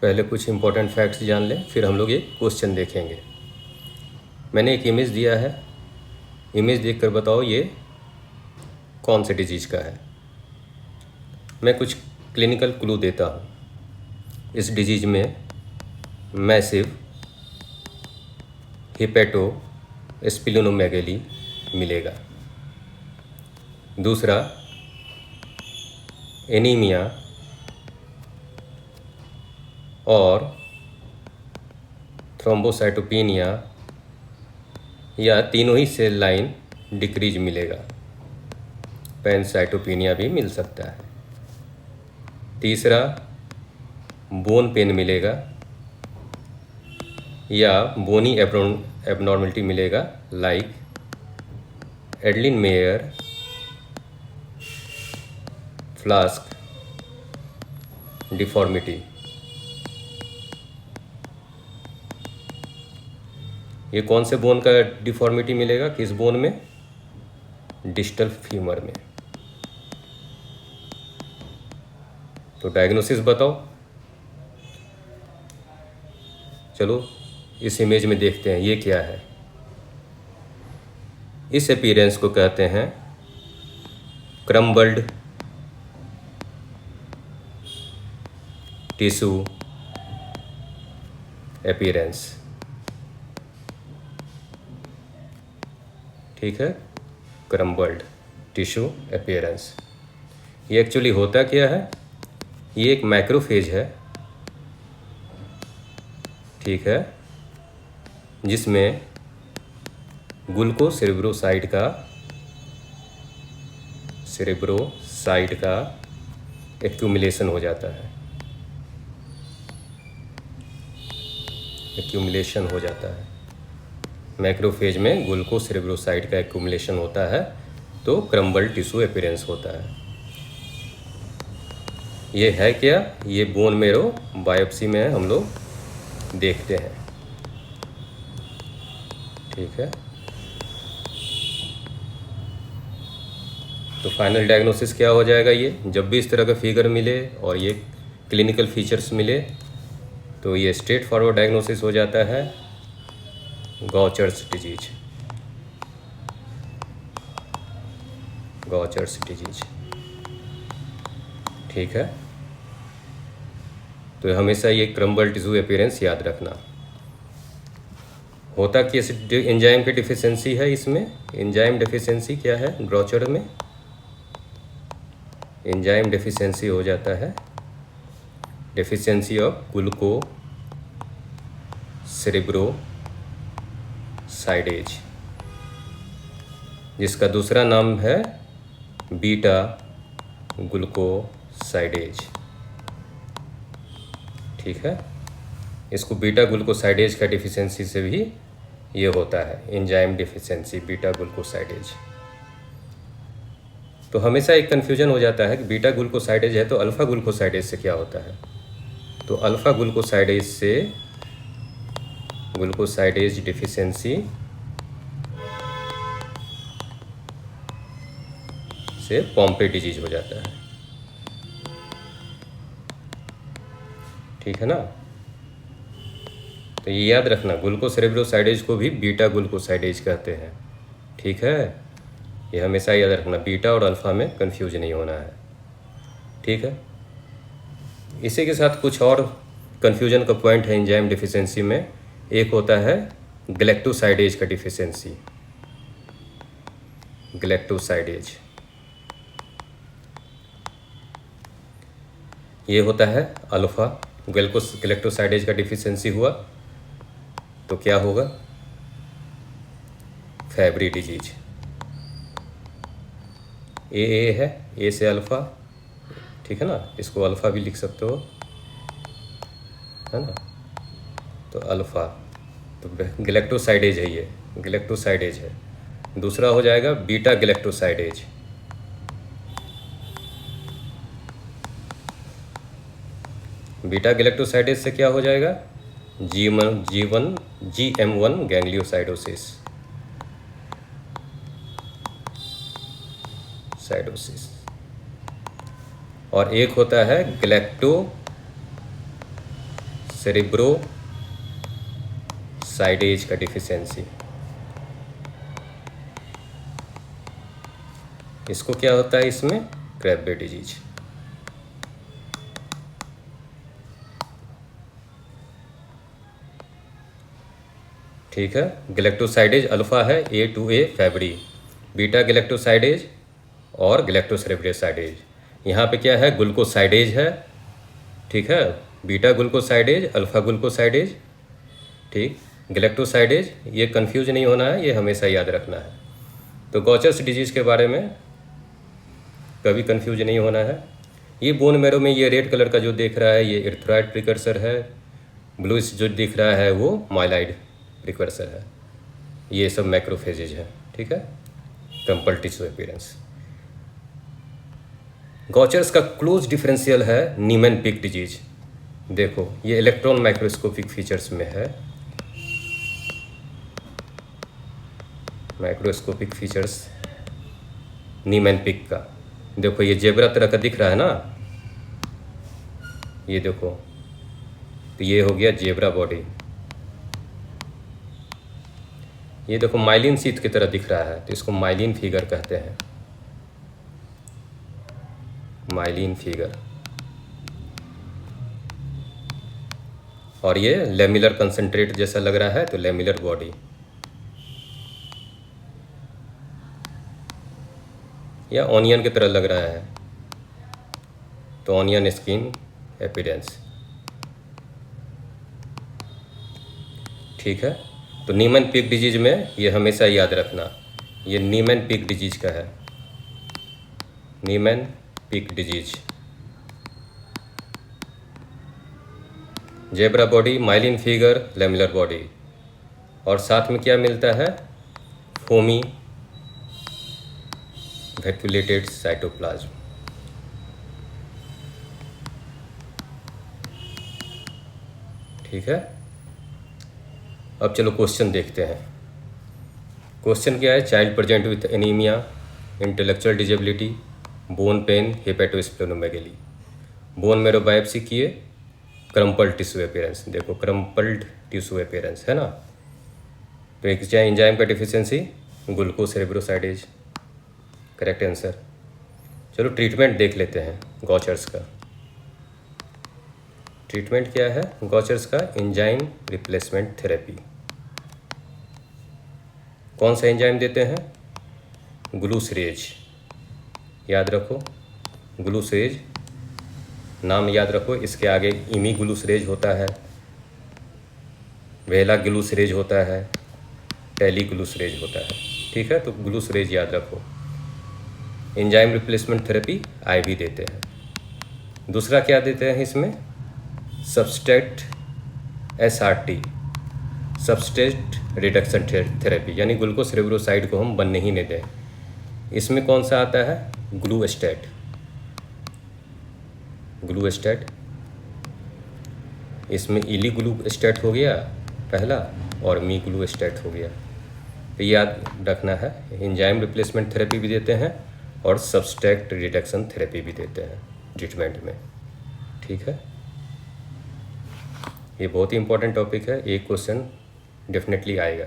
पहले कुछ important facts जान लें, फिर हम लोग एक क्वेश्चन देखेंगे। मैंने एक इमेज दिया है, इमेज देखकर बताओ ये कौन से डिजीज का है। मैं कुछ क्लिनिकल क्लू देता हूँ। इस डिजीज में मैसिव हिपेटो स्प्लीनोमेगेली मिलेगा। दूसरा एनीमिया और थ्रोम्बोसाइटोपेनिया या तीनों ही सेल लाइन डिक्रीज मिलेगा। पैनसाइटोपेनिया भी मिल सकता है। तीसरा बोन पेन मिलेगा या बोनी एबनॉर्मलिटी मिलेगा, like Adeline mayor flask deformity. ये कौन से बोन का डिफॉर्मिटी मिलेगा, किस बोन में? डिस्टल फीमर में। तो डायग्नोसिस बताओ। चलो इस इमेज में देखते हैं ये क्या है। इस अपीयरेंस को कहते हैं क्रम्बल्ड टिश्यू अपीयरेंस। ठीक है, क्रम्बल्ड टिश्यू अपीयरेंस। ये एक्चुअली होता क्या है? ये एक मैक्रोफेज है, ठीक है, जिसमें ग्लूकोसेरेब्रोसाइड का एक्यूमुलेशन हो जाता है। मैक्रोफेज में ग्लूकोसेरेब्रोसाइड का एक्यूमुलेशन होता है, तो क्रम्बल्ड टिश्यू अपीयरेंस होता है। ये है क्या? ये बोन मेरो बायोप्सी में हम लोग देखते हैं, ठीक है। तो फाइनल डायग्नोसिस क्या हो जाएगा? ये जब भी इस तरह का फिगर मिले और ये क्लिनिकल फीचर्स मिले तो ये स्ट्रेट फॉरवर्ड डायग्नोसिस हो जाता है गॉचर्स डिजीज, ठीक है। तो हमेशा ये क्रम्बल टिश्यू अपीयरेंस याद रखना। होता कि एंजाइम की डिफिशिएंसी है इसमें। एंजाइम डेफिशिएंसी क्या है? ग्रॉचर में एंजाइम डेफिशिएंसी हो जाता है, डेफिशिएंसी ऑफ ग्लूकोसेरेब्रोसाइडेज, जिसका दूसरा नाम है बीटा ग्लूकोसाइडेज, ठीक है। इसको बीटा ग्लूकोसाइडेज का डिफिशिएंसी से भी ये होता है, एंजाइम डेफिशिएंसी बीटा ग्लूकोसाइडेज। तो हमेशा एक कन्फ्यूजन हो जाता है कि बीटा ग्लूकोसाइडेज है तो अल्फ़ा ग्लूकोसाइडेज से क्या होता है। तो अल्फ़ा ग्लूकोसाइडेज से ग्लूकोसाइडेज डिफिशिएंसी से पॉम्पे डिजीज हो जाता है, ठीक है ना। तो ये याद रखना, ग्लूकोसेरेब्रोसाइडेज को भी बीटा ग्लूकोसाइडेज कहते हैं, ठीक है। ये हमेशा याद रखना, बीटा और अल्फ़ा में कंफ्यूज नहीं होना है, ठीक है। इसी के साथ कुछ और कंफ्यूजन का पॉइंट है एंजाइम डिफिशिएंसी में। एक होता है गैलेक्टोसाइडेज का डिफिशिएंसी। गैलेक्टोसाइडेज ये होता है अल्फ़ा। गैलेक्टोसाइडेज का डिफिशिएंसी हुआ तो क्या होगा? Fabry disease. ए है, ए से अल्फ़ा, ठीक है ना, इसको अल्फ़ा भी लिख सकते हो, है ना। तो अल्फ़ा, तो गैलेक्टोसाइडेज है, ये गैलेक्टोसाइडेज है। दूसरा हो जाएगा बीटा गैलेक्टोसाइडेज। बीटा गैलेक्टोसाइडेज से क्या हो जाएगा? GM1 गैंग्लियोसाइडोसिस। और एक होता है सेरेब्रोसाइडेज का डिफिशियंसी। इसको क्या होता है इसमें? क्रेब्बे डिजीज। ठीक है, गैलेक्टोसाइडेज अल्फा है A2A फैब्री, बीटा गैलेक्टोसाइडेज और गैलेक्टोसेरेब्रोसाइडेज। यहाँ पे क्या है? ग्लूकोसाइडेज है। ठीक है, बीटा ग्लूकोसाइडेज, अल्फा ग्लूकोसाइडेज। ठीक, गैलेक्टोसाइडेज, ये कंफ्यूज नहीं होना है, ये हमेशा याद रखना है। तो गॉचर्स डिजीज़ के बारे में कभी कंफ्यूज नहीं होना है। ये बोन मैरो में ये रेड कलर का जो देख रहा है ये इर्थ्राइड प्रिकर्सर है, ब्लू जो दिख रहा है वो माइलाइड प्रिकर्सर है। ये सब मैक्रोफेजेज है। ठीक है, क्रम्पल टिश्यू अपीयरेंस। गॉचर्स का क्लोज डिफरेंशियल है नीमैन-पिक डिजीज। देखो ये इलेक्ट्रॉन माइक्रोस्कोपिक फीचर्स में है, माइक्रोस्कोपिक फीचर्स नीमैन-पिक का। देखो ये जेब्रा तरह का दिख रहा है ना, ये देखो, तो ये हो गया जेब्रा बॉडी। ये देखो माइलिन शीथ की तरह दिख रहा है, तो इसको माइलिन फिगर कहते हैं, माइलिन फिगर। और ये लेमिलर कंसंट्रेट जैसा लग रहा है, तो लेमिलर बॉडी। या ऑनियन की तरह लग रहा है, तो ऑनियन स्किन अपीयरेंस। ठीक है, तो नीमैन-पिक डिजीज में ये हमेशा याद रखना, ये नीमैन-पिक डिजीज का है, Niemann-Pick disease. Zebra body, myelin figure, lamellar body, और साथ में क्या मिलता है? Foamy vacuolated cytoplasm. ठीक है, अब चलो क्वेश्चन देखते हैं। क्वेश्चन क्या है? Child present with anaemia, intellectual disability, bone pain, hepatosplenomegaly. Bone marrow biopsy किए, क्रम्पल्ड टिश्यू अपीयरेंस। देखो क्रम्पल्ड टिश्यू अपीयरेंस है ना, तो एक एंजाइम का डिफिशियंसी, ग्लूकोसेरेब्रोसाइडेज, करेक्ट आंसर। चलो ट्रीटमेंट देख लेते हैं गॉचर्स का। ट्रीटमेंट क्या है गॉचर्स का? Enzyme replacement therapy. कौन सा एंजाइम देते हैं? ग्लूसरेज। याद रखो, ग्लूसरेज नाम याद रखो, इसके आगे इमीग्लूसरेज होता है, वेला ग्लूसरेज होता है, टेलीग्लूसरेज होता है। ठीक है, तो ग्लूसरेज याद रखो। एंजाइम रिप्लेसमेंट थेरेपी IV देते हैं। दूसरा क्या देते हैं इसमें? Substrate SRT, substrate reduction therapy, यानी ग्लूकोसेरेब्रोसाइड को हम बनने ही नहीं दें। इसमें कौन सा आता है? ग्लूस्टेट। ग्लूस्टेट, इसमें इलीग्लूस्टेट हो गया पहला, और मीग्लूस्टेट हो गया। तो याद रखना है, एंजाइम रिप्लेसमेंट थेरेपी भी देते हैं और सबस्ट्रेट रिडक्शन थेरेपी भी देते हैं ट्रीटमेंट में। ठीक है, ये बहुत ही इंपॉर्टेंट टॉपिक है, एक क्वेश्चन डेफिनेटली आएगा।